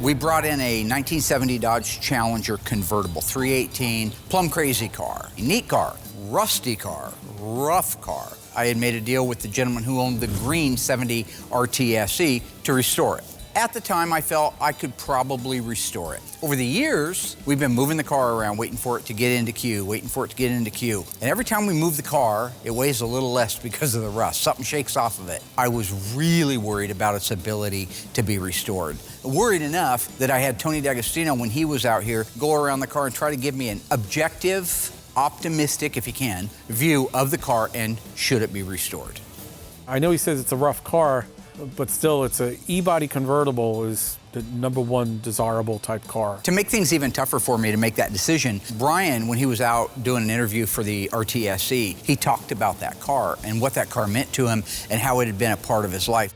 We brought in a 1970 Dodge Challenger convertible, 318, plumb crazy car. Neat car, rusty car, rough car. I had made a deal with the gentleman who owned the green 70 RTSE to restore it. At the time, I felt I could probably restore it. Over the years, we've been moving the car around, waiting for it to get into queue, waiting for it to get into queue. And every time we move the car, it weighs a little less because of the rust. Something shakes off of it. I was really worried about its ability to be restored. Worried enough that I had Tony D'Agostino, when he was out here, go around the car and try to give me an objective, optimistic, if you can, view of the car and should it be restored. I know he says it's a rough car, but still, it's a E-body convertible is the #1 desirable type car. To make things even tougher for me to make that decision, Brian, when he was out doing an interview for the RTSE, he talked about that car and what that car meant to him and how it had been a part of his life.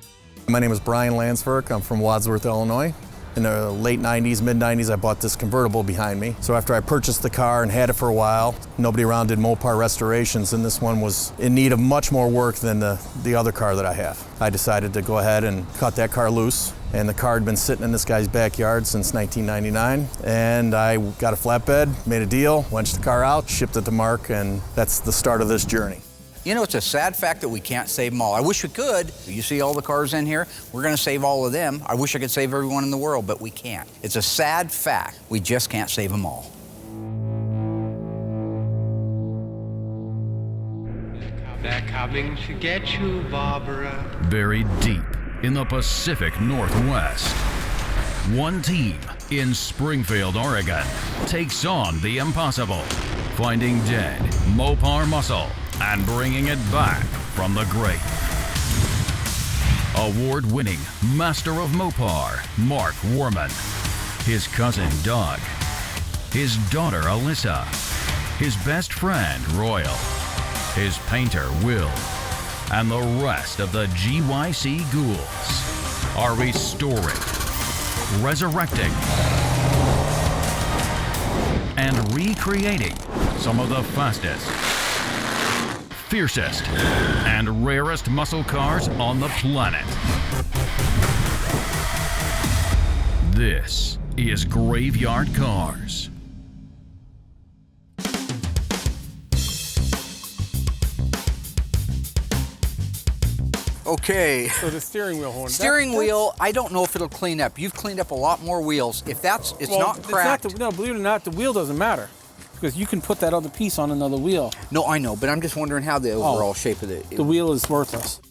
My name is Brian Lansford. I'm from Wadsworth, Illinois. In the late 90s, mid-90s, I bought this convertible behind me. So after I purchased the car and had it for a while, nobody around did Mopar restorations, and this one was in need of much more work than the other car that I have. I decided to go ahead and cut that car loose, and the car had been sitting in this guy's backyard since 1999, and I got a flatbed, made a deal, wrenched the car out, shipped it to Mark, and that's the start of this journey. You know, it's a sad fact that we can't save them all. I wish we could. You see all the cars in here? We're gonna save all of them. I wish I could save everyone in the world, but we can't. It's a sad fact. We just can't save them all. They're coming to get you, Barbara. Buried deep in the Pacific Northwest, one team in Springfield, Oregon, takes on the impossible, finding dead Mopar muscle and bringing it back from the grave. Award-winning Master of Mopar, Mark Warman, his cousin Doug, his daughter Alyssa, his best friend Royal, his painter Will, and the rest of the GYC ghouls are restoring, resurrecting, and recreating some of the fastest, fiercest, and rarest muscle cars on the planet. This is Graveyard Cars. Okay. So the steering wheel horn. Steering wheel, I don't know if it'll clean up. You've cleaned up a lot more wheels. If that's, it's not cracked. No, believe it or not, the wheel doesn't matter. Because you can put that other piece on another wheel. No, I know, but I'm just wondering how the overall shape of it. The wheel is worthless.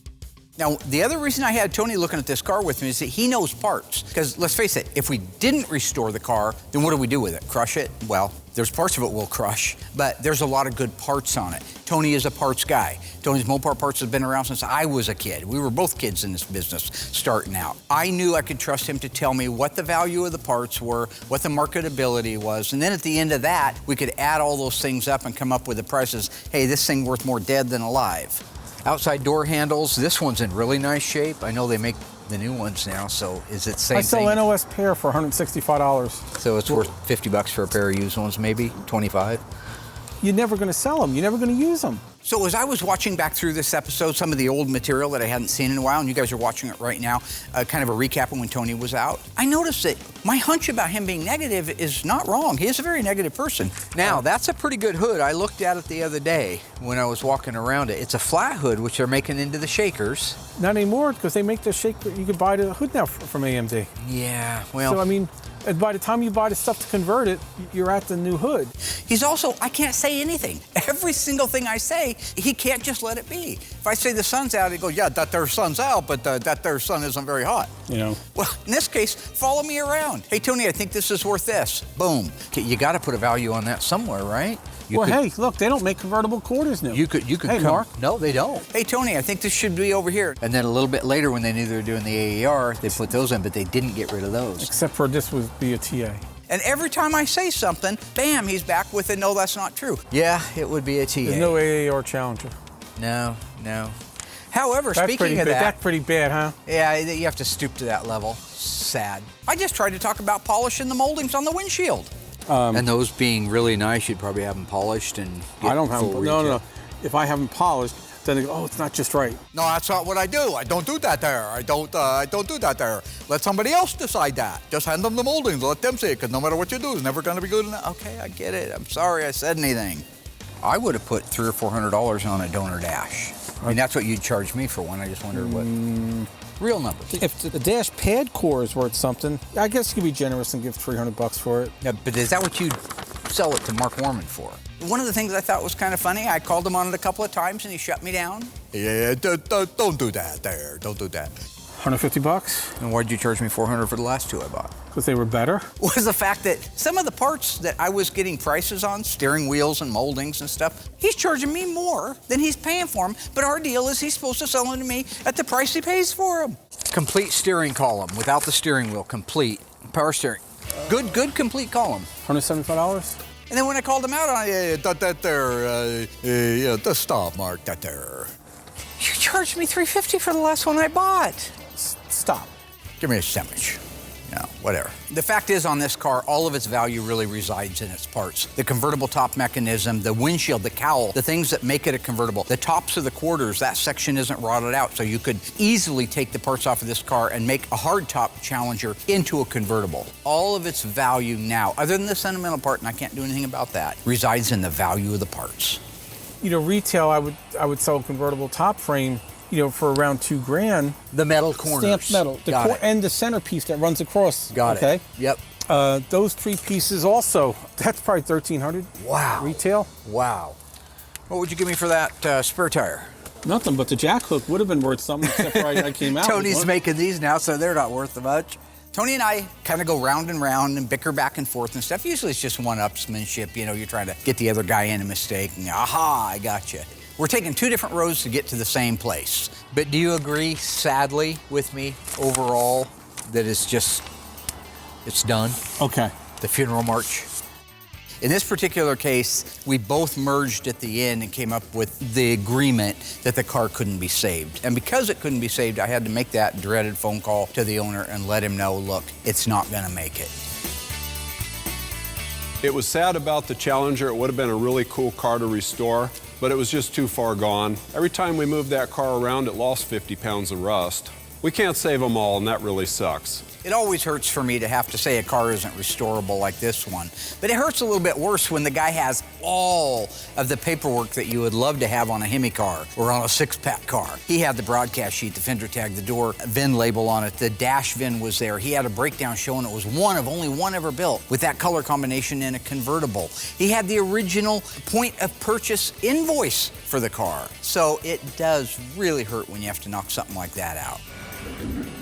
Now, the other reason I had Tony looking at this car with me is that he knows parts. Because let's face it, if we didn't restore the car, then what do we do with it? Crush it? Well, there's parts of it we'll crush, but there's a lot of good parts on it. Tony is a parts guy. Tony's Mopar Parts has been around since I was a kid. We were both kids in this business starting out. I knew I could trust him to tell me what the value of the parts were, what the marketability was, and then at the end of that, we could add all those things up and come up with the prices. Hey, this thing worth more dead than alive. Outside door handles, this one's in really nice shape. I know they make the new ones now, so is it same thing? I sell NOS pair for $165. So it's worth 50 bucks for a pair of used ones, maybe 25? You're never gonna sell them, you're never gonna use them. So as I was watching back through this episode, some of the old material that I hadn't seen in a while, and you guys are watching it right now, kind of a recap of when Tony was out, I noticed that my hunch about him being negative is not wrong. He is a very negative person. Now, that's a pretty good hood. I looked at it the other day when I was walking around it. It's a flat hood, which they're making into the Shakers. Not anymore, because they make the shaker, you can buy the hood now from AMD. Yeah, well. So, I mean, and by the time you buy the stuff to convert it, you're at the new hood. He's also, I can't say anything. Every single thing I say, he can't just let it be. If I say the sun's out, he goes, yeah, that there sun's out, but that there sun isn't very hot. You know. Well, in this case, follow me around. Hey, Tony, I think this is worth this. Boom. You got to put a value on that somewhere, right? Hey, look, they don't make convertible quarters now. You could hey, come. Mark. No, they don't. Hey, Tony, I think this should be over here. And then a little bit later, when they knew they were doing the AER, they put those in, but they didn't get rid of those. Except for this would be a TA. And every time I say something, bam, he's back with it. No, that's not true. Yeah, it would be a TA. There's no AER Challenger. No. However, speaking of that. That's pretty bad, huh? Yeah, you have to stoop to that level. Sad. I just tried to talk about polishing the moldings on the windshield. And those being really nice, you'd probably have them polished and get I don't have them. No. If I have them polished, then they go, oh, it's not just right. No, that's not what I do. I don't do that there. I don't do that there. Let somebody else decide that. Just hand them the moldings. Let them see it, because no matter what you do, it's never going to be good enough. Okay, I get it. I'm sorry I said anything. I would have put $300 or $400 on a donor dash. I mean, that's what you'd charge me for one. I just wondered what real numbers. If the dash pad core is worth something, I guess you could be generous and give $300 for it. Yeah, but is that what you'd sell it to Mark Warman for? One of the things I thought was kind of funny, I called him on it a couple of times and he shut me down. Yeah, don't do that there. Don't do that. $150? And why'd you charge me $400 for the last two I bought? Because they were better? Was the fact that some of the parts that I was getting prices on, steering wheels and moldings and stuff, he's charging me more than he's paying for them, but our deal is he's supposed to sell them to me at the price he pays for them. Complete steering column, without the steering wheel, complete. Power steering. Good complete column. $175? And then when I called him out on just stop, Mark, that there. You charged me $350 for the last one I bought. Stop. Give me a sandwich. No, whatever. The fact is, on this car, all of its value really resides in its parts. The convertible top mechanism, the windshield, the cowl, the things that make it a convertible. The tops of the quarters, that section isn't rotted out, so you could easily take the parts off of this car and make a hardtop Challenger into a convertible. All of its value now, other than the sentimental part, and I can't do anything about that, resides in the value of the parts. You know, retail, I would sell a convertible top frame, you know, for around $2,000. The metal corners. Stamped metal. And the centerpiece that runs across. Got it. Okay? Yep. Those three pieces also, that's probably $1,300. Wow. Retail. Wow. What would you give me for that spare tire? Nothing, but the jack hook would have been worth something, except for I came out. Tony's making these now, so they're not worth much. Tony and I kind of go round and round and bicker back and forth and stuff. Usually it's just one-upsmanship. You know, you're trying to get the other guy in a mistake, and aha, I got you. We're taking two different roads to get to the same place. But do you agree, sadly, with me overall, that it's done? Okay. The funeral march? In this particular case, we both merged at the end and came up with the agreement that the car couldn't be saved. And because it couldn't be saved, I had to make that dreaded phone call to the owner and let him know, look, it's not gonna make it. It was sad about the Challenger. It would have been a really cool car to restore, but it was just too far gone. Every time we moved that car around, it lost 50 pounds of rust. We can't save them all, and that really sucks. It always hurts for me to have to say a car isn't restorable like this one. But it hurts a little bit worse when the guy has all of the paperwork that you would love to have on a Hemi car or on a six-pack car. He had the broadcast sheet, the fender tag, the door VIN label on it, the dash VIN was there. He had a breakdown showing it was one of only one ever built with that color combination in a convertible. He had the original point of purchase invoice for the car. So it does really hurt when you have to knock something like that out.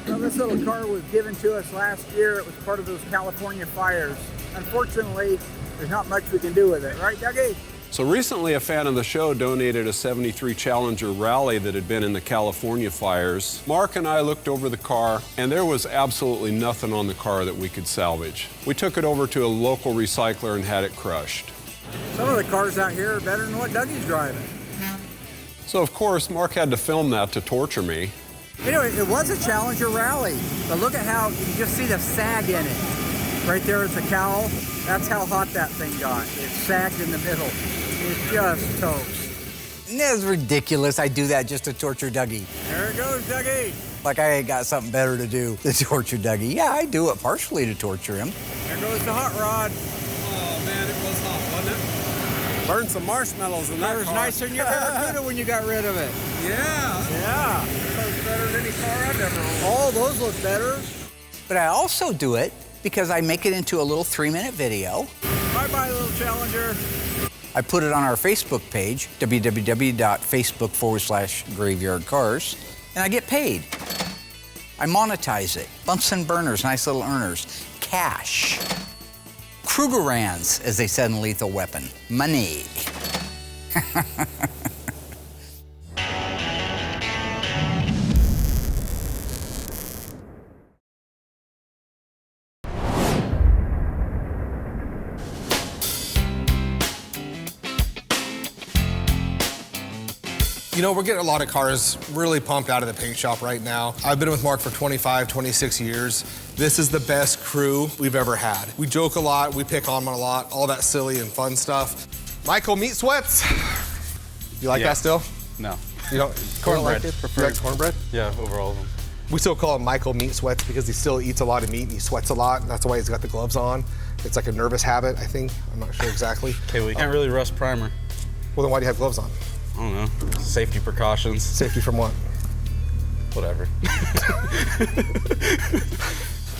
Well, this little car was given to us last year. It was part of those California fires. Unfortunately, there's not much we can do with it. Right, Dougie? So recently, a fan of the show donated a '73 Challenger Rally that had been in the California fires. Mark and I looked over the car, and there was absolutely nothing on the car that we could salvage. We took it over to a local recycler and had it crushed. Some of the cars out here are better than what Dougie's driving. So, of course, Mark had to film that to torture me. Anyway, it was a Challenger Rally, but look at how you can just see the sag in it. Right there is the cowl. That's how hot that thing got. It sagged in the middle. It's just toast. That's ridiculous. I do that just to torture Dougie. There it goes, Dougie. Like I ain't got something better to do than torture Dougie. Yeah, I do it partially to torture him. There goes the hot rod. Oh, man, it was hot, wasn't it? Burned some marshmallows in that That was car. nicer than your Barracuda when you got rid of it. Yeah. Yeah. That was better than any car I've ever owned. All those look better. But I also do it because I make it into a little 3-minute video. Bye-bye, little Challenger. I put it on our Facebook page, www.facebook.com/graveyardcars, and I get paid. I monetize it. Bunsen burners, nice little earners. Cash. Krugerrands, as they said in Lethal Weapon. Money. You know, we're getting a lot of cars really pumped out of the paint shop right now. I've been with Mark for 25, 26 years. This is the best crew we've ever had. We joke a lot, we pick on them a lot, all that silly and fun stuff. Michael, meat sweats. You like that still? No. You don't Cornbread. You like cornbread? Yeah, over all of them. We still call him Michael Meat Sweats because he still eats a lot of meat and he sweats a lot. And that's why he's got the gloves on. It's like a nervous habit, I think. I'm not sure exactly. Okay, well, you can't really rust primer. Well, then why do you have gloves on? I don't know. Safety precautions. Safety from what? Whatever.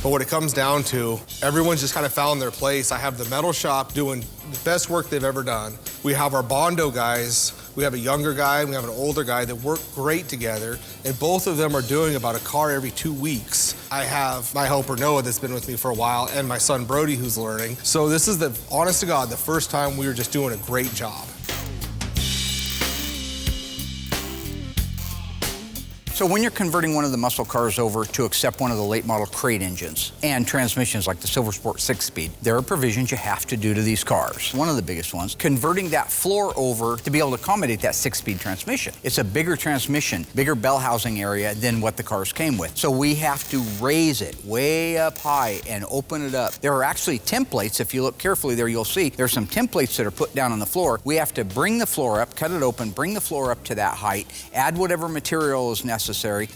But what it comes down to, everyone's just kind of found their place. I have the metal shop doing the best work they've ever done. We have our Bondo guys. We have a younger guy, we have an older guy that work great together, and both of them are doing about a car every 2 weeks. I have my helper Noah that's been with me for a while, and my son Brody who's learning. So this is honest to God, the first time we were just doing a great job. So when you're converting one of the muscle cars over to accept one of the late model crate engines and transmissions like the Silver Sport 6-speed, there are provisions you have to do to these cars. One of the biggest ones, converting that floor over to be able to accommodate that 6-speed transmission. It's a bigger transmission, bigger bell housing area than what the cars came with. So we have to raise it way up high and open it up. There are actually templates, if you look carefully there, you'll see there's some templates that are put down on the floor. We have to bring the floor up, cut it open, bring the floor up to that height, add whatever material is necessary,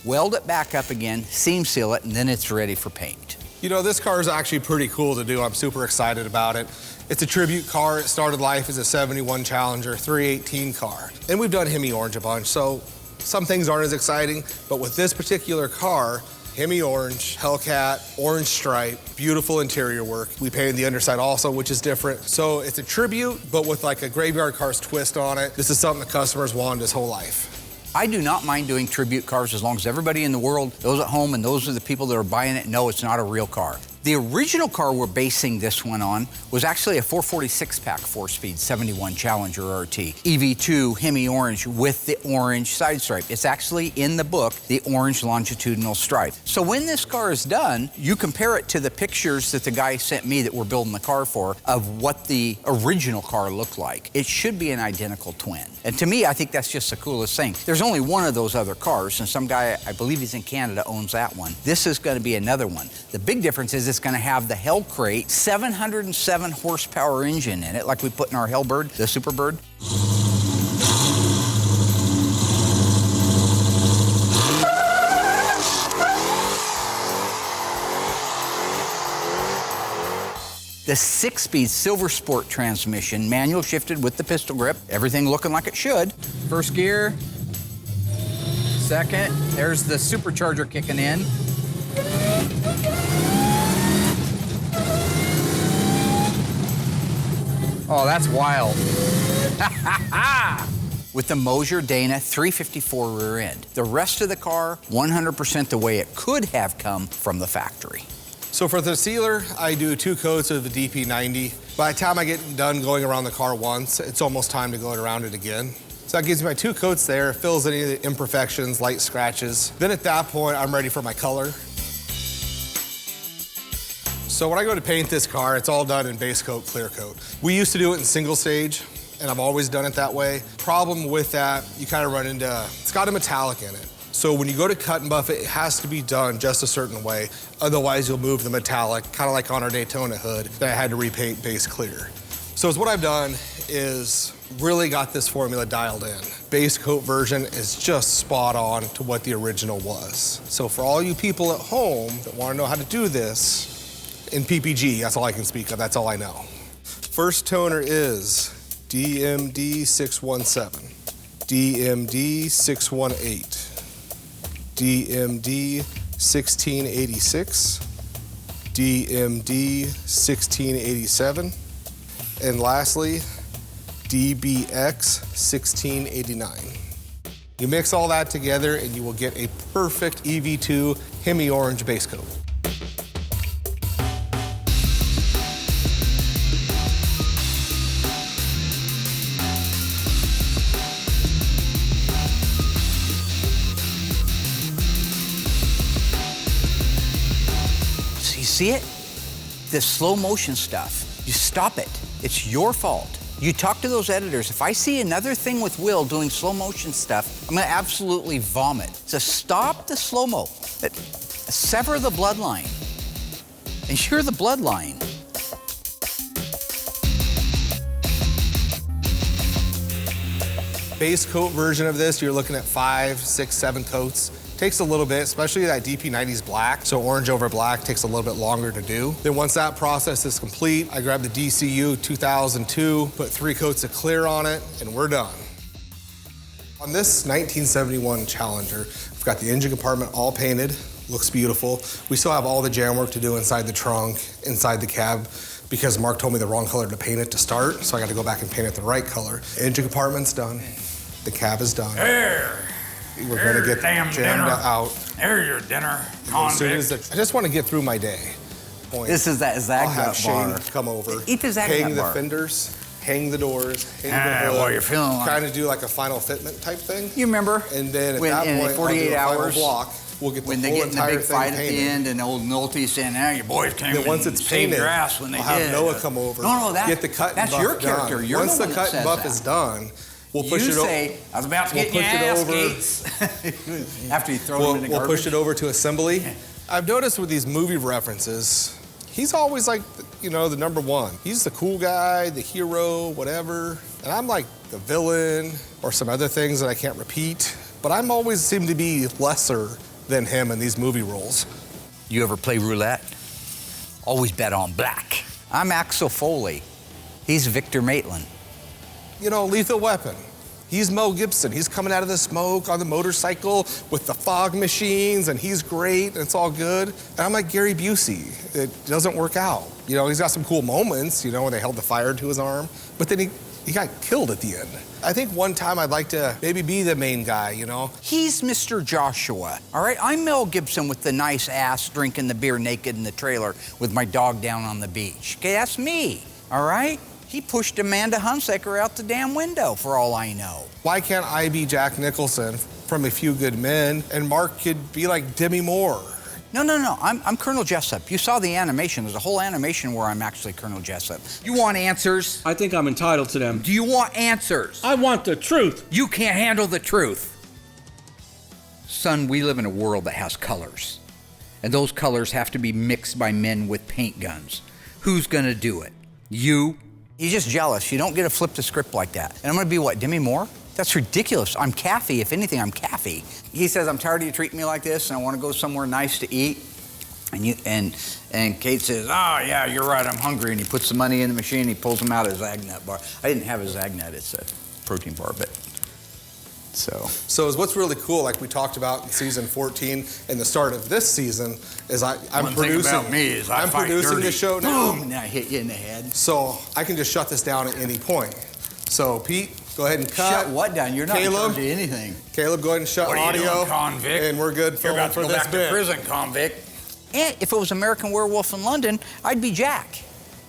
weld it back up again, seam seal it, and then it's ready for paint. You know, this car is actually pretty cool to do. I'm super excited about it. It's a tribute car. It started life as a 71 Challenger 318 car. And we've done Hemi Orange a bunch, so some things aren't as exciting, but with this particular car, Hemi Orange, Hellcat, orange stripe, beautiful interior work. We painted the underside also, which is different. So it's a tribute, but with like a Graveyard Carz twist on it. This is something the customers wanted his whole life. I do not mind doing tribute cars as long as everybody in the world, those at home and those are the people that are buying it, know it's not a real car. The original car we're basing this one on was actually a 446-pack 4-speed 71 Challenger RT. EV2 Hemi Orange with the orange side stripe. It's actually in the book, the orange longitudinal stripe. So when this car is done, you compare it to the pictures that the guy sent me that we're building the car for of what the original car looked like. It should be an identical twin. And to me, I think that's just the coolest thing. There's only one of those other cars, and some guy, I believe he's in Canada, owns that one. This is going to be another one. The big difference is it's going to have the Hell Crate 707 horsepower engine in it, like we put in our Hellbird, the Superbird. The 6-speed Silver Sport transmission, manual shifted with the pistol grip, everything looking like it should. First gear, second, there's the supercharger kicking in. Oh, that's wild. With the Mosier Dana 354 rear end. The rest of the car, 100% the way it could have come from the factory. So for the sealer, I do 2 coats of the DP90. By the time I get done going around the car once, it's almost time to go around it again. So that gives me my 2 coats there, fills any of the imperfections, light scratches. Then at that point, I'm ready for my color. So when I go to paint this car, it's all done in base coat, clear coat. We used to do it in single stage, and I've always done it that way. Problem with that, you kind of run into, it's got a metallic in it. So when you go to cut and buff it, it has to be done just a certain way. Otherwise, you'll move the metallic, kind of like on our Daytona hood that I had to repaint base clear. So what I've done is really got this formula dialed in. Base coat version is just spot on to what the original was. So for all you people at home that want to know how to do this, in PPG, that's all I can speak of, that's all I know. First toner is DMD 617, DMD 618, DMD 1686, DMD 1687, and lastly, DBX 1689. You mix all that together and you will get a perfect EV2 Hemi Orange base coat. See it? The slow motion stuff, you stop it. It's your fault. You talk to those editors. If I see another thing with Will doing slow motion stuff, I'm gonna absolutely vomit. So stop the slow-mo. Sever the bloodline. And you're the bloodline. base coat version of this, you're looking at 5, 6, 7 coats. Takes a little bit, especially that DP90's black, so orange over black takes a little bit longer to do. Then once that process is complete, I grab the DCU 2002, put 3 coats of clear on it, and we're done. On this 1971 Challenger, we've got the engine compartment all painted, looks beautiful. We still have all the jam work to do inside the trunk, inside the cab, because Mark told me the wrong color to paint it to start, so I got to go back and paint it the right color. Engine compartment's done, the cab is done. We're gonna get jammed out. There's your dinner, As soon as I just want to get through my day. This is that Zag I'll have Nut Shane bar. come over, Eat the Zag hang Nut the bar. fenders, hang the doors, hang the hood, what you're feeling like. kind of do like a final fitment type thing. You remember? And then at when, that in point, 48 I'll do a hours, final block. We'll get the when they whole get in the entire big thing fight at the painted. end, and old Nolte saying, your boys came Then once and it's saved painted, your ass when they I'll did. have Noah come over. No, get the cut that's and buff your character. done. You're Once the the one cut that and buff says is that. done, we'll push You it over. say, I was about to We'll get your push it ass, over. Gates. After you throw them in the We'll garbage. push it over to assembly. I've noticed with these movie references, he's always like, the number one. He's the cool guy, the hero, whatever. And I'm like the villain or some other things that I can't repeat. But I'm always seem to be lesser than him in these movie roles. You ever play roulette? Always bet on black. I'm Axel Foley. He's Victor Maitland. Lethal Weapon. He's Mel Gibson. He's coming out of the smoke on the motorcycle with the fog machines, and he's great, and it's all good. And I'm like Gary Busey. It doesn't work out. He's got some cool moments, when they held the fire to his arm, but then he got killed at the end. I think one time I'd like to maybe be the main guy, He's Mr. Joshua, all right? I'm Mel Gibson with the nice ass drinking the beer naked in the trailer with my dog down on the beach. Okay, that's me, all right? He pushed Amanda Hunsaker out the damn window, for all I know. Why can't I be Jack Nicholson from A Few Good Men, and Mark could be like Demi Moore? No. I'm Colonel Jessup. You saw the animation. There's a whole animation where I'm actually Colonel Jessup. You want answers? I think I'm entitled to them. Do you want answers? I want the truth. You can't handle the truth. Son, we live in a world that has colors. And those colors have to be mixed by men with paint guns. Who's gonna do it? You? He's just jealous. You don't get to flip the script like that. And I'm gonna be what, Demi Moore? That's ridiculous. I'm Kathy. If anything, I'm Kathy. He says, I'm tired of you treating me like this, and I want to go somewhere nice to eat. And Kate says, yeah, you're right, I'm hungry. And he puts the money in the machine, he pulls them out of his Zagnut bar. I didn't have a Zagnut, it's a protein bar, but So is what's really cool, like we talked about in season 14 and the start of this season, is I'm one producing. thing about me is I I'm fight producing dirty. the show now. Boom, and I hit you in the head. So I can just shut this down at any point. So Pete, go ahead and cut. Shut what down? You're not in Caleb, charge of anything. Caleb, go ahead and shut What are you audio. doing, convict? And we're good You're filming about to for go this back bit. to prison, convict. And if it was American Werewolf in London, I'd be Jack,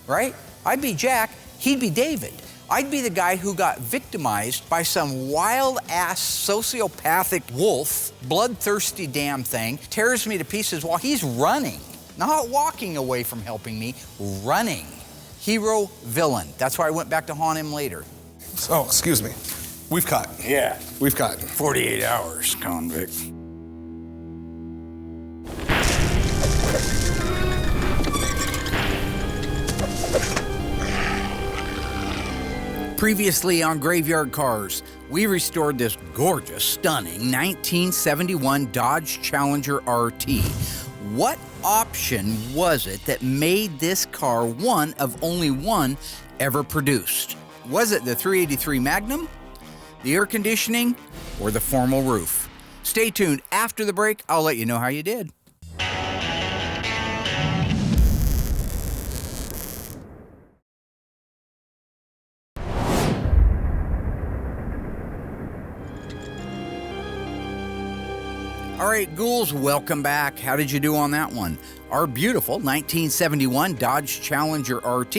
right? I'd be Jack, he'd be David. I'd be the guy who got victimized by some wild-ass sociopathic wolf, bloodthirsty damn thing, tears me to pieces while he's running. Not walking away from helping me, running. Hero, villain. That's why I went back to haunt him later. Oh, excuse me. We've cut. Yeah. We've cut. 48 hours, convict. Previously on Graveyard Cars, we restored this gorgeous, stunning 1971 Dodge Challenger RT. What option was it that made this car one of only one ever produced? Was it the 383 Magnum, the air conditioning, or the formal roof? Stay tuned. After the break, I'll let you know how you did. All right, ghouls, welcome back. How did you do on that one? Our beautiful 1971 Dodge Challenger RT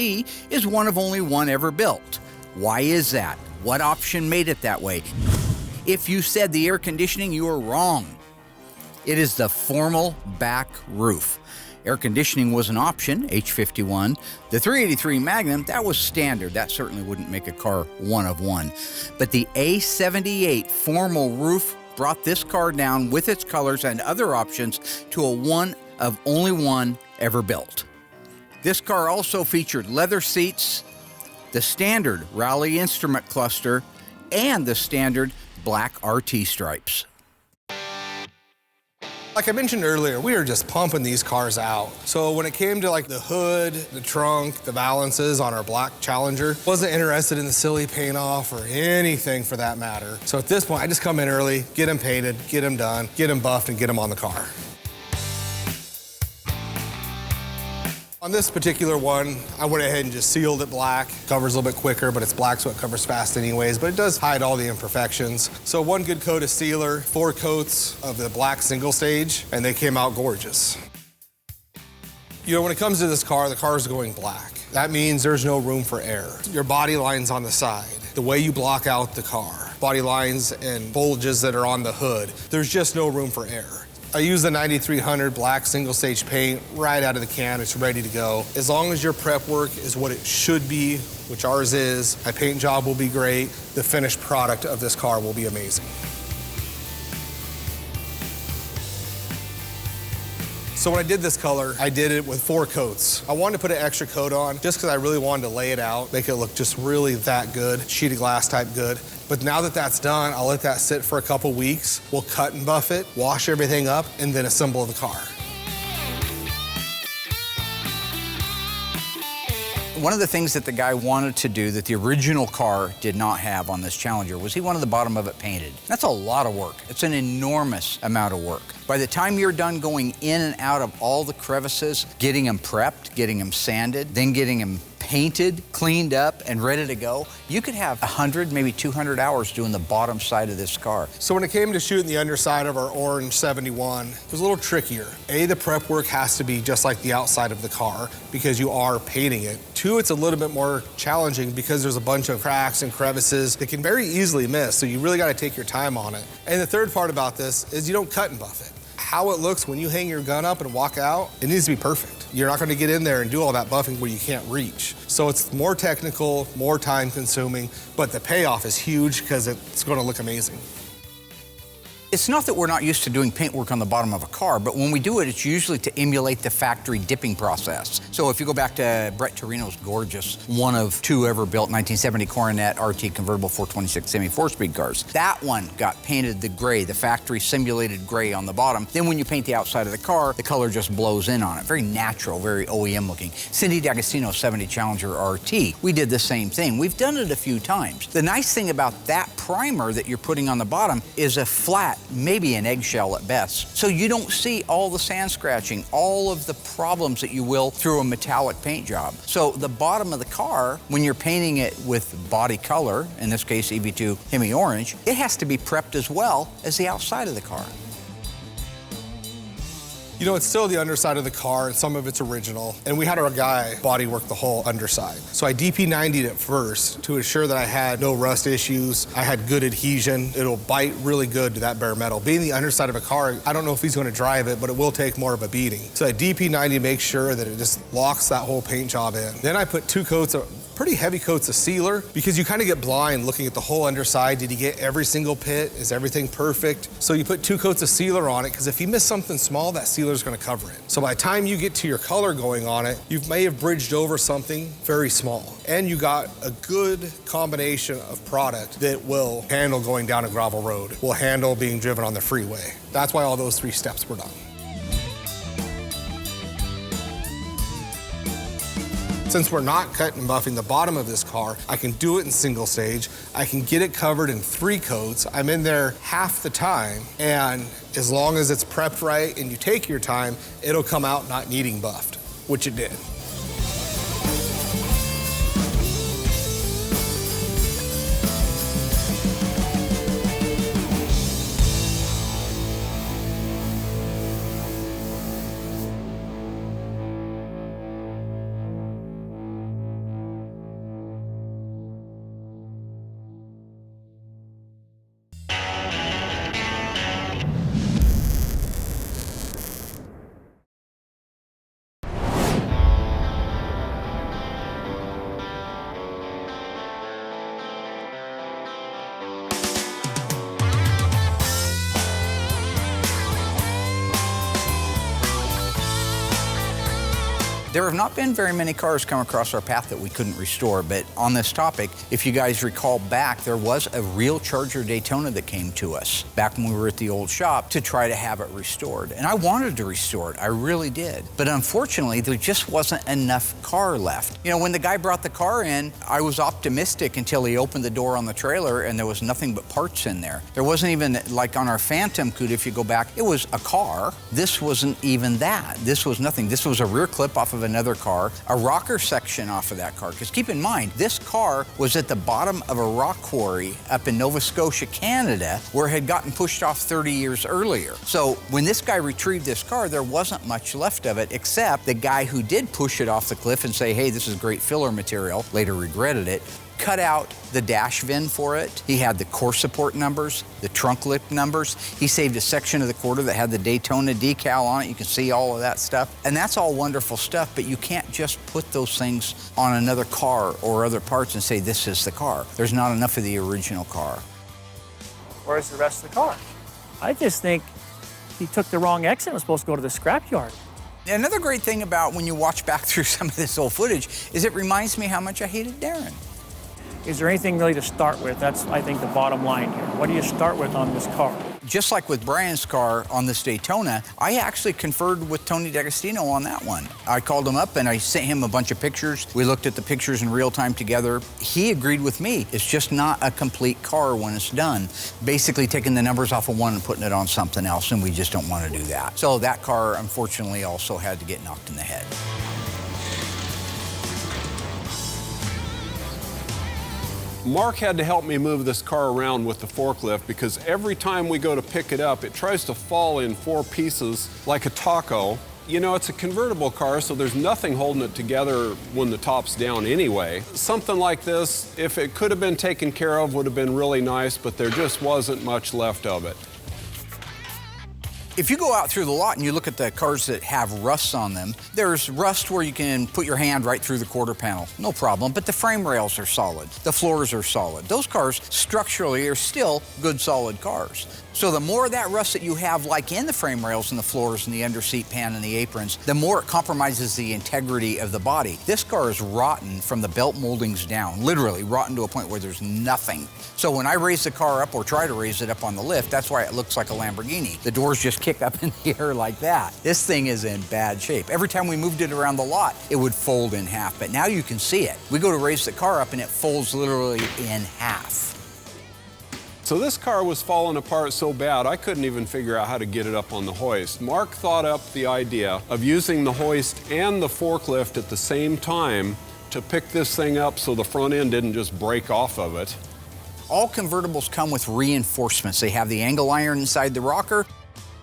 is one of only one ever built. Why is that? What option made it that way? If you said the air conditioning, you were wrong. It is the formal back roof. Air conditioning was an option, H51. The 383 Magnum, that was standard. That certainly wouldn't make a car one of one. But the A78 formal roof brought this car down with its colors and other options to a one of only one ever built. This car also featured leather seats, the standard Raleigh instrument cluster, and the standard black RT stripes. Like I mentioned earlier, we were just pumping these cars out. So when it came to like the hood, the trunk, the valances on our black Challenger, wasn't interested in the silly paint off or anything for that matter. So at this point, I just come in early, get them painted, get them done, get them buffed, and get them on the car. On this particular one, I went ahead and just sealed it black. Covers a little bit quicker, but it's black, so it covers fast anyways, but it does hide all the imperfections. So 1 good coat of sealer, 4 coats of the black single stage, and they came out gorgeous. You know, when it comes to this car, the car is going black. That means there's no room for error. Your body lines on the side, the way you block out the car, body lines and bulges that are on the hood, there's just no room for error. I use the 9300 black single stage paint right out of the can. It's ready to go. As long as your prep work is what it should be, which ours is, my paint job will be great. The finished product of this car will be amazing. So when I did this color, I did it with 4 coats. I wanted to put an extra coat on just because I really wanted to lay it out, make it look just really that good, sheet of glass type good. But now that that's done, I'll let that sit for a couple weeks. We'll cut and buff it, wash everything up, and then assemble the car. One of the things that the guy wanted to do that the original car did not have on this Challenger was he wanted the bottom of it painted. That's a lot of work. It's an enormous amount of work. By the time you're done going in and out of all the crevices, getting them prepped, getting them sanded, then getting them painted, cleaned up, and ready to go, you could have 100, maybe 200 hours doing the bottom side of this car. So when it came to shooting the underside of our orange 71, it was a little trickier. A, the prep work has to be just like the outside of the car because you are painting it. 2, it's a little bit more challenging because there's a bunch of cracks and crevices that can very easily miss, so you really got to take your time on it. And the third part about this is you don't cut and buff it. How it looks when you hang your gun up and walk out, it needs to be perfect. You're not going to get in there and do all that buffing where you can't reach. So it's more technical, more time consuming, but the payoff is huge because it's going to look amazing. It's not that we're not used to doing paint work on the bottom of a car, but when we do it, it's usually to emulate the factory dipping process. So if you go back to Brett Torino's gorgeous, one of 2 ever built 1970 Coronet RT convertible 426 semi 4-speed cars, that one got painted the gray, the factory simulated gray on the bottom. Then when you paint the outside of the car, the color just blows in on it. Very natural, very OEM looking. Cindy D'Agostino 70 Challenger RT, we did the same thing. We've done it a few times. The nice thing about that primer that you're putting on the bottom is a flat, maybe an eggshell at best. So you don't see all the sand scratching, all of the problems that you will through a metallic paint job. So the bottom of the car, when you're painting it with body color, in this case EV2 Hemi Orange, it has to be prepped as well as the outside of the car. You know, it's still the underside of the car, and some of it's original. And we had our guy body work the whole underside. So I DP90'd it first to ensure that I had no rust issues. I had good adhesion. It'll bite really good to that bare metal. Being the underside of a car, I don't know if he's going to drive it, but it will take more of a beating. So I DP90 makes sure that it just locks that whole paint job in. Then I put 2 coats of pretty heavy coats of sealer because you kind of get blind looking at the whole underside. Did he get every single pit? Is everything perfect? So you put 2 coats of sealer on it because if you miss something small, that sealer's going to cover it. So by the time you get to your color going on it, you may have bridged over something very small. And you got a good combination of product that will handle going down a gravel road, will handle being driven on the freeway. That's why all those 3 steps were done. Since we're not cutting and buffing the bottom of this car, I can do it in single stage. I can get it covered in 3 coats. I'm in there half the time, and as long as it's prepped right and you take your time, it'll come out not needing buffed, which it did. There have not been very many cars come across our path that we couldn't restore, but on this topic, if you guys recall back, there was a real Charger Daytona that came to us back when we were at the old shop to try to have it restored. And I wanted to restore it, I really did. But unfortunately, there just wasn't enough car left. You know, when the guy brought the car in, I was optimistic until he opened the door on the trailer and there was nothing but parts in there. There wasn't even, like on our Phantom Coupe, if you go back, it was a car. This wasn't even that. This was nothing. This was a rear clip off of another car, a rocker section off of that car. Because keep in mind, this car was at the bottom of a rock quarry up in Nova Scotia, Canada, where it had gotten pushed off 30 years earlier. So when this guy retrieved this car, there wasn't much left of it, except the guy who did push it off the cliff and say, hey, this is great filler material, later regretted it, cut out the dash VIN for it. He had the core support numbers, the trunk lip numbers. He saved a section of the quarter that had the Daytona decal on it. You can see all of that stuff. And that's all wonderful stuff, but you can't just put those things on another car or other parts and say, this is the car. There's not enough of the original car. Where's the rest of the car? I just think he took the wrong exit and was supposed to go to the scrapyard. Another great thing about when you watch back through some of this old footage is it reminds me how much I hated Darren. Is there anything really to start with? That's, I think, the bottom line here. What do you start with on this car? Just like with Brian's car on this Daytona, I actually conferred with Tony D'Agostino on that one. I called him up and I sent him a bunch of pictures. We looked at the pictures in real time together. He agreed with me. It's just not a complete car when it's done. Basically taking the numbers off of one and putting it on something else, and we just don't want to do that. So that car, unfortunately, also had to get knocked in the head. Mark had to help me move this car around with the forklift because every time we go to pick it up, it tries to fall in 4 pieces like a taco. You know, it's a convertible car, so there's nothing holding it together when the top's down anyway. Something like this, if it could have been taken care of, would have been really nice, but there just wasn't much left of it. If you go out through the lot and you look at the cars that have rusts on them, there's rust where you can put your hand right through the quarter panel, no problem, but the frame rails are solid, the floors are solid. Those cars structurally are still good, solid cars. So the more of that rust that you have, like in the frame rails and the floors and the underseat pan and the aprons, the more it compromises the integrity of the body. This car is rotten from the belt moldings down, literally rotten to a point where there's nothing. So when I raise the car up or try to raise it up on the lift, that's why it looks like a Lamborghini. The doors just kick up in the air like that. This thing is in bad shape. Every time we moved it around the lot, it would fold in half, but now you can see it. We go to raise the car up and it folds literally in half. So this car was falling apart so bad, I couldn't even figure out how to get it up on the hoist. Mark thought up the idea of using the hoist and the forklift at the same time to pick this thing up so the front end didn't just break off of it. All convertibles come with reinforcements. They have the angle iron inside the rocker.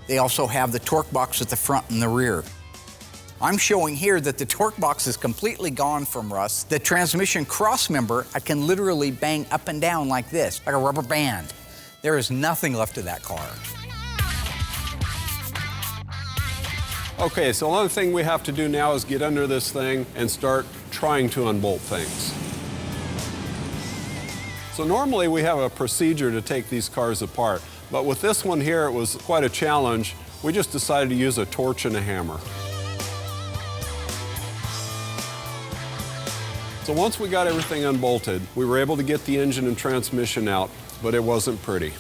They also have the torque box at the front and the rear. I'm showing here that the torque box is completely gone from rust. The transmission cross member, I can literally bang up and down like this, like a rubber band. There is nothing left of that car. Okay, so another thing we have to do now is get under this thing and start trying to unbolt things. So normally we have a procedure to take these cars apart, but with this one here, it was quite a challenge. We just decided to use a torch and a hammer. So once we got everything unbolted, we were able to get the engine and transmission out, but it wasn't pretty.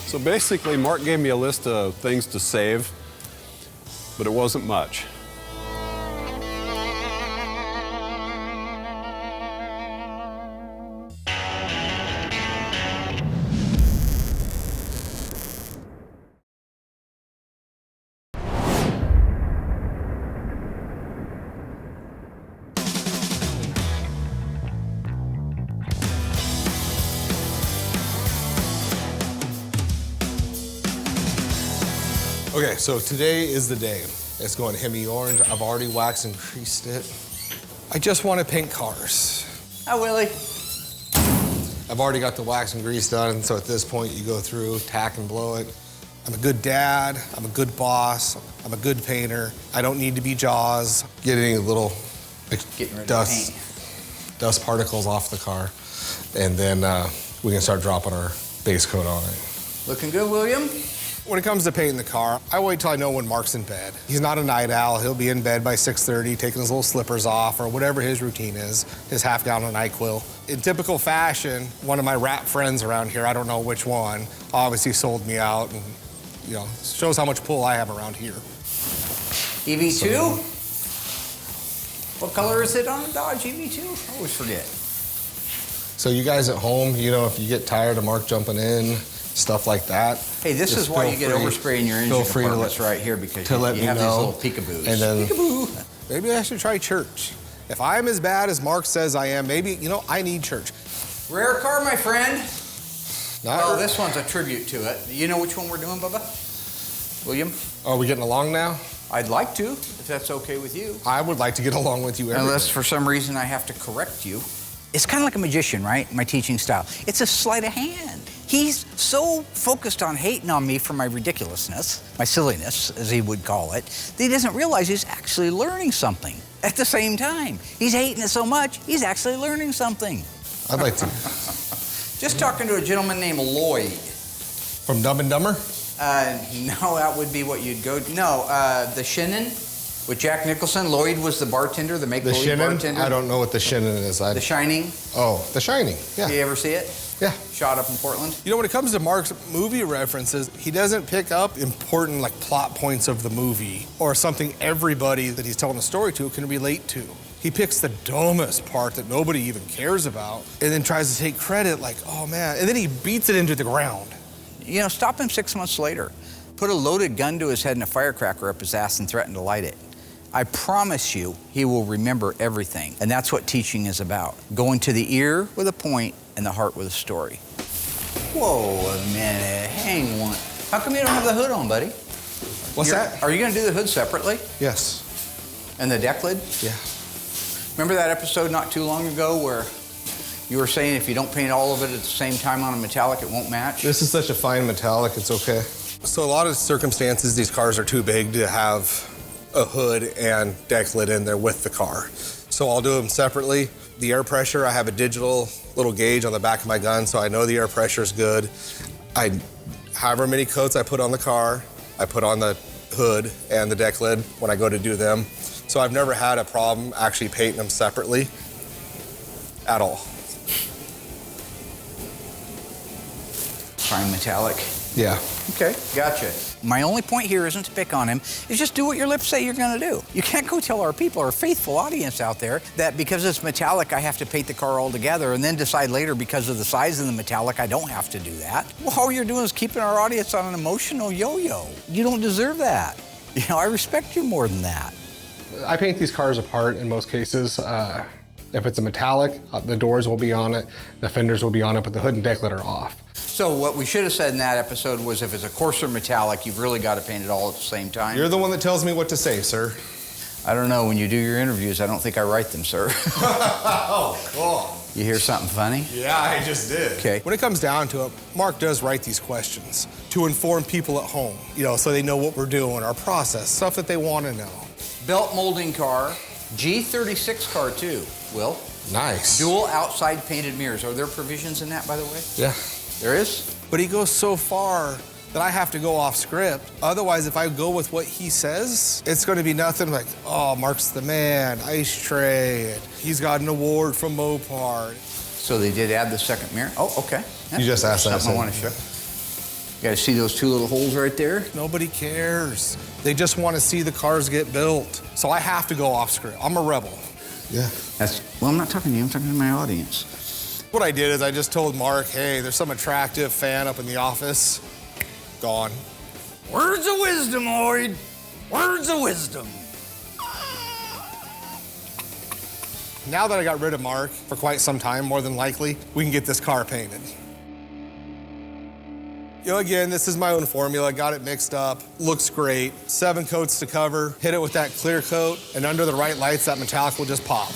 So basically, Mark gave me a list of things to save, but it wasn't much. Okay, so today is the day. It's going Hemi orange. I've already waxed and creased it. I just want to paint cars. Hi, Willie. I've already got the wax and grease done, so at this point you go through, tack and blow it. I'm a good dad, I'm a good boss, I'm a good painter. I don't need to be Jaws. Getting a little Getting rid dust. of dust particles off the car, and then we can start dropping our base coat on it. Looking good, William? When it comes to painting the car, I wait till I know when Mark's in bed. He's not a night owl. He'll be in bed by 6:30, taking his little slippers off or whatever his routine is, his half-gallon of NyQuil. In typical fashion, one of my rap friends around here, I don't know which one, obviously sold me out, and shows how much pull I have around here. EV2? What color is it on a Dodge EV2? I always forget. So you guys at home, if you get tired of Mark jumping in, stuff like that. Hey, this is why you get overspray in your engine compartments right here, because you have these little peekaboos. And then peekaboo. Maybe I should try church. If I'm as bad as Mark says I am, maybe, I need church. Rare car, my friend. Well, this one's a tribute to it. You know which one we're doing, Bubba? William? Are we getting along now? I'd like to, if that's okay with you. I would like to get along with you. Unless for some reason I have to correct you. It's kind of like a magician, right? My teaching style. It's a sleight of hand. He's so focused on hating on me for my ridiculousness, my silliness, as he would call it, that he doesn't realize he's actually learning something at the same time. He's hating it so much, he's actually learning something. I'd like to. Just talking to a gentleman named Lloyd. From Dumb and Dumber? No, that would be what you'd go to. No, The Shinnin with Jack Nicholson. Lloyd was the bartender, the make-believe bartender. I don't know what The Shinnin is. The Shining. Oh, The Shining, yeah. You ever see it? Yeah. Shot up in Portland. When it comes to Mark's movie references, he doesn't pick up important plot points of the movie or something everybody that he's telling the story to can relate to. He picks the dumbest part that nobody even cares about and then tries to take credit oh man, and then he beats it into the ground. Stop him 6 months later. Put a loaded gun to his head and a firecracker up his ass and threaten to light it. I promise you, he will remember everything. And that's what teaching is about. Going to the ear with a point and the heart with a story. Whoa, a minute, hang on. How come you don't have the hood on, buddy? What's that? Are you gonna do the hood separately? Yes. And the deck lid? Yeah. Remember that episode not too long ago where you were saying if you don't paint all of it at the same time on a metallic, it won't match? This is such a fine metallic, it's okay. So a lot of circumstances, these cars are too big to have a hood and deck lid in there with the car. So I'll do them separately. The air pressure, I have a digital little gauge on the back of my gun, so I know the air pressure is good. However many coats I put on the car, I put on the hood and the deck lid when I go to do them. So I've never had a problem actually painting them separately at all. Fine metallic. Yeah. Okay, gotcha. My only point here isn't to pick on him, is just do what your lips say you're gonna do. You can't go tell our people, our faithful audience out there, that because it's metallic, I have to paint the car all together and then decide later because of the size of the metallic, I don't have to do that. Well, all you're doing is keeping our audience on an emotional yo-yo. You don't deserve that. I respect you more than that. I paint these cars apart in most cases. If it's a metallic, the doors will be on it, the fenders will be on it, but the hood and deck lid are off. So what we should have said in that episode was if it's a coarser metallic, you've really got to paint it all at the same time. You're the one that tells me what to say, sir. I don't know. When you do your interviews, I don't think I write them, sir. Oh, cool. You hear something funny? Yeah, I just did. Okay. When it comes down to it, Mark does write these questions to inform people at home, so they know what we're doing, our process, stuff that they want to know. Belt molding car, G36 car too, Will. Nice. Dual outside painted mirrors. Are there provisions in that, by the way? Yeah. There is? But he goes so far that I have to go off script. Otherwise, if I go with what he says, it's going to be nothing like, oh, Mark's the man, ice tray, and he's got an award from Mopar. So they did add the second mirror? Oh, okay. You just asked that. Something I want to show. You guys see those two little holes right there? Nobody cares. They just want to see the cars get built. So I have to go off script. I'm a rebel. Yeah. Well, I'm not talking to you, I'm talking to my audience. What I did is I just told Mark, hey, there's some attractive fan up in the office. Gone. Words of wisdom, Lloyd. Words of wisdom. Now that I got rid of Mark for quite some time, more than likely, we can get this car painted. Again, this is my own formula. Got it mixed up. Looks great. 7 coats to cover. Hit it with that clear coat, and under the right lights, that metallic will just pop.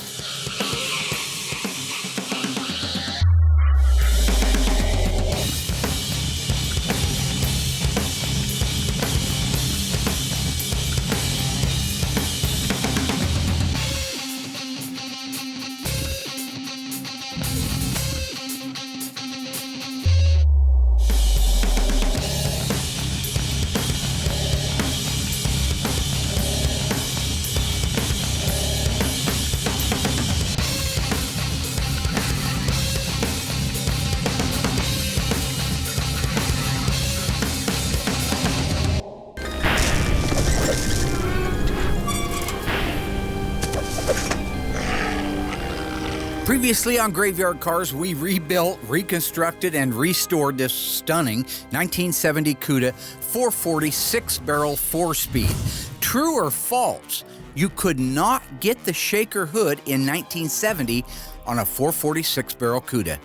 Previously on Graveyard Carz, we rebuilt, reconstructed, and restored this stunning 1970 Cuda 440 6-barrel 4-speed. True or false, you could not get the shaker hood in 1970 on a 440 6-barrel Cuda?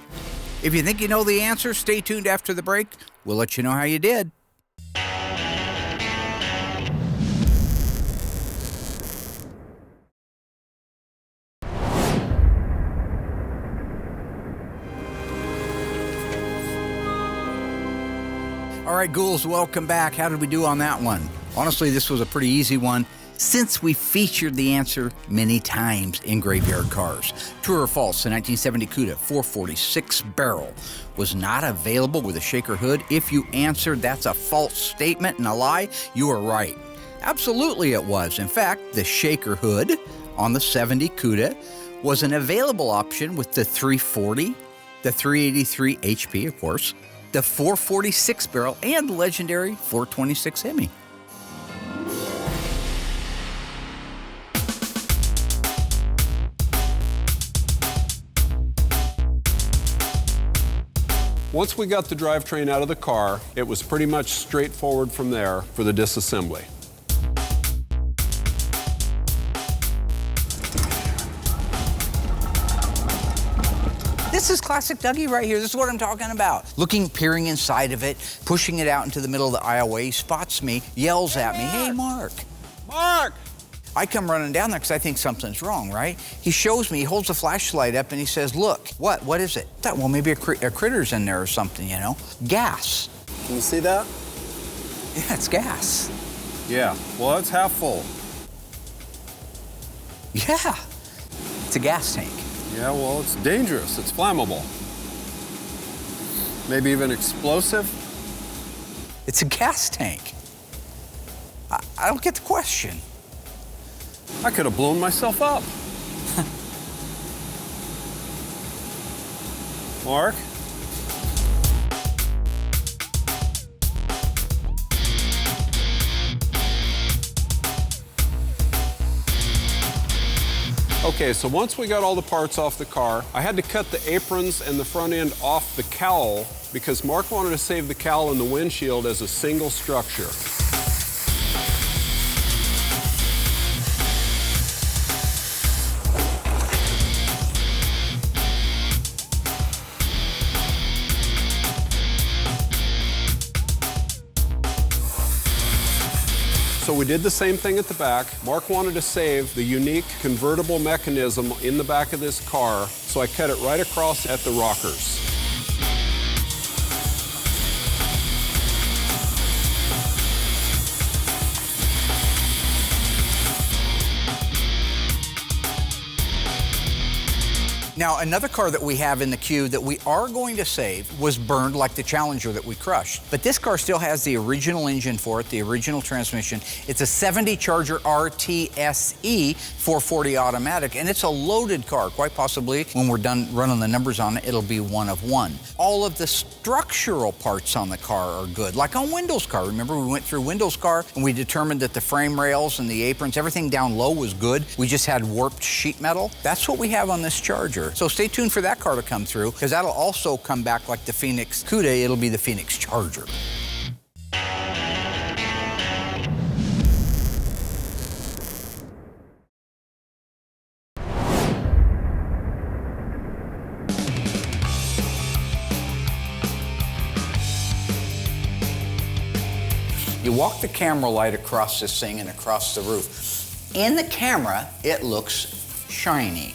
If you think you know the answer, stay tuned after the break. We'll let you know how you did. All right, ghouls, welcome back. How did we do on that one? Honestly, this was a pretty easy one since we featured the answer many times in Graveyard Carz. True or false, the 1970 Cuda 440 6-barrel was not available with a shaker hood? If you answered that's a false statement and a lie, you are right. Absolutely it was. In fact, the shaker hood on the 70 Cuda was an available option with the 340, the 383 HP, of course, the 440 6-barrel, and the legendary 426 Hemi. Once we got the drivetrain out of the car, it was pretty much straightforward from there for the disassembly. This is classic Dougie right here. This is what I'm talking about. Peering inside of it, pushing it out into the middle of the aisleway. He spots me, yells at me, "Hey, Mark." Mark! I come running down there because I think something's wrong, right? He shows me, he holds a flashlight up and he says, "Look." What is it? I thought, well, maybe a critter's in there or something, you know? Gas. Can you see that? Yeah, it's gas. Yeah, well, it's half full. Yeah, it's a gas tank. Yeah, well, it's dangerous. It's flammable. Maybe even explosive. It's a gas tank. I don't get the question. I could have blown myself up. Mark? Okay, so once we got all the parts off the car, I had to cut the aprons and the front end off the cowl because Mark wanted to save the cowl and the windshield as a single structure. So we did the same thing at the back. Mark wanted to save the unique convertible mechanism in the back of this car, so I cut it right across at the rockers. Now, another car that we have in the queue that we are going to save was burned like the Challenger that we crushed. But this car still has the original engine for it, the original transmission. It's a 70 Charger RTSE 440 automatic, and it's a loaded car. Quite possibly, when we're done running the numbers on it, it'll be one of one. All of the structural parts on the car are good, like on Wendell's car. Remember, we went through Wendell's car, and we determined that the frame rails and the aprons, everything down low was good. We just had warped sheet metal. That's what we have on this Charger. So stay tuned for that car to come through, because that'll also come back like the Phoenix Cuda. It'll be the Phoenix Charger. You walk the camera light across this thing and across the roof. In the camera, it looks shiny.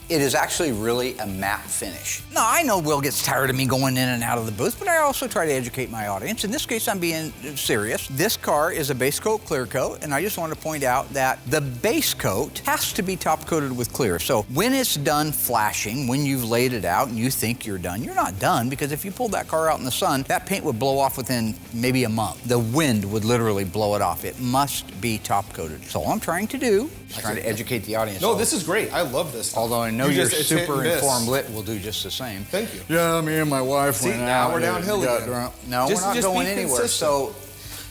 It is actually really a matte finish. Now, I know Will gets tired of me going in and out of the booth, but I also try to educate my audience. In this case, I'm being serious. This car is a base coat clear coat, and I just want to point out that the base coat has to be top coated with clear. So when it's done flashing, when you've laid it out and you think you're done, you're not done, because if you pulled that car out in the sun, that paint would blow off within maybe a month. The wind would literally blow it off. It must be top coated. So all I'm trying to do is trying to educate the audience. No, this is great. I love this stuff. Although I know you're super informed lit will do just the same. Thank you. Yeah, me and my wife went out. Now we're downhill again. No, we're not going anywhere. So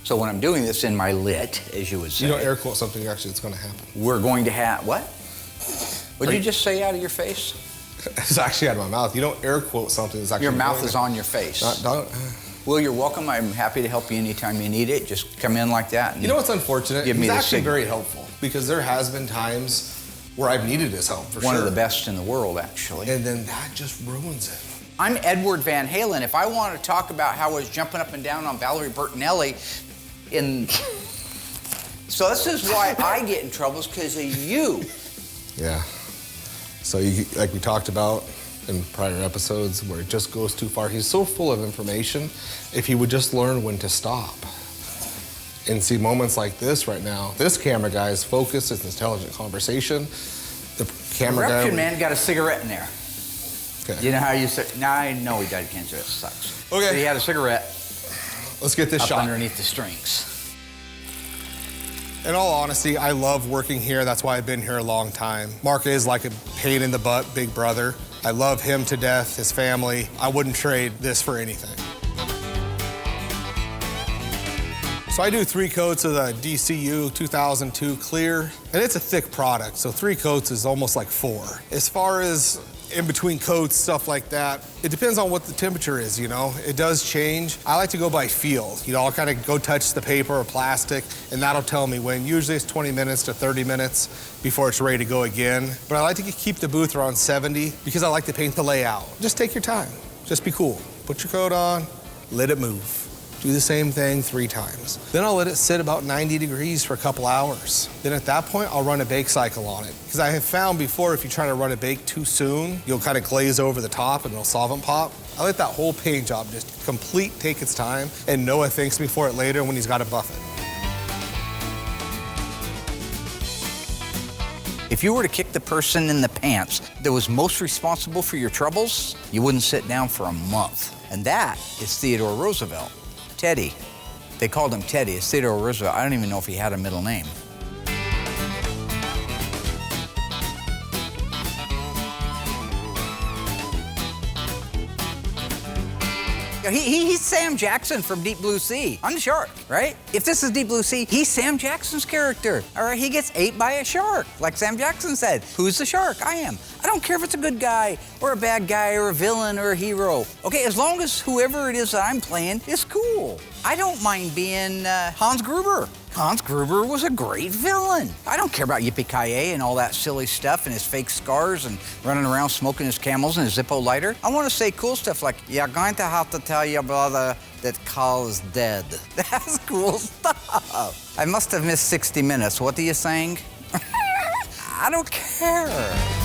when I'm doing this in my lit, as you would say. You don't air quote something actually that's going to happen. We're going to have, what? What did you just say out of your face? It's actually out of my mouth. You don't air quote something that's actually Your mouth is on your face. Will, you're welcome. I'm happy to help you anytime you need it. Just come in like that. You know what's unfortunate? Give me He's the actually signal. very helpful because there has been times where I've needed his help, for One sure. of the best in the world, actually. And then that just ruins it. I'm Edward Van Halen. If I want to talk about how I was jumping up and down on Valerie Bertinelli in... So this is why I get in trouble, is because of you. Yeah. So like we talked about in prior episodes, where it just goes too far. He's so full of information. If he would just learn when to stop. And see moments like this right now, this camera guy is focused, it's intelligent conversation. The camera guy... Corruption man got a cigarette in there. Okay. You know how you say, now I know he died of cancer, that sucks. Okay. So he had a cigarette. Let's get this up shot. underneath the strings. In all honesty, I love working here. That's why I've been here a long time. Mark is like a pain in the butt big brother. I love him to death, his family. I wouldn't trade this for anything. So I do 3 coats of the DCU 2002 clear, and it's a thick product, so 3 coats is almost like 4. As far as in between coats, stuff like that, it depends on what the temperature is, you know? It does change. I like to go by feel. You know, I'll kind of go touch the paper or plastic, and that'll tell me when. Usually it's 20 minutes to 30 minutes before it's ready to go again. But I like to keep the booth around 70 because I like to paint the layout. Just take your time. Just be cool. Put your coat on, let it move. Do the same thing 3 times. Then I'll let it sit about 90 degrees for a couple hours. Then at that point, I'll run a bake cycle on it. Because I have found before, if you try to run a bake too soon, you'll kind of glaze over the top and it'll solvent pop. I let that whole paint job just take its time, and Noah thanks me for it later when he's got to buff it. If you were to kick the person in the pants that was most responsible for your troubles, you wouldn't sit down for a month. And that is Theodore Roosevelt. Teddy. They called him Teddy. It's Theodore Roosevelt. I don't even know if he had a middle name. He's Sam Jackson from Deep Blue Sea. I'm the shark, right? If this is Deep Blue Sea, he's Sam Jackson's character. All right, he gets ate by a shark. Like Sam Jackson said, who's the shark? I am. I don't care if it's a good guy or a bad guy or a villain or a hero. Okay, as long as whoever it is that I'm playing is cool. I don't mind being Hans Gruber. Hans Gruber was a great villain. I don't care about Yippee-ki-yay and all that silly stuff and his fake scars and running around smoking his Camels and his Zippo lighter. I want to say cool stuff like, you're going to have to tell your brother that Carl is dead. That's cool stuff. I must have missed 60 minutes. What are you saying? I don't care.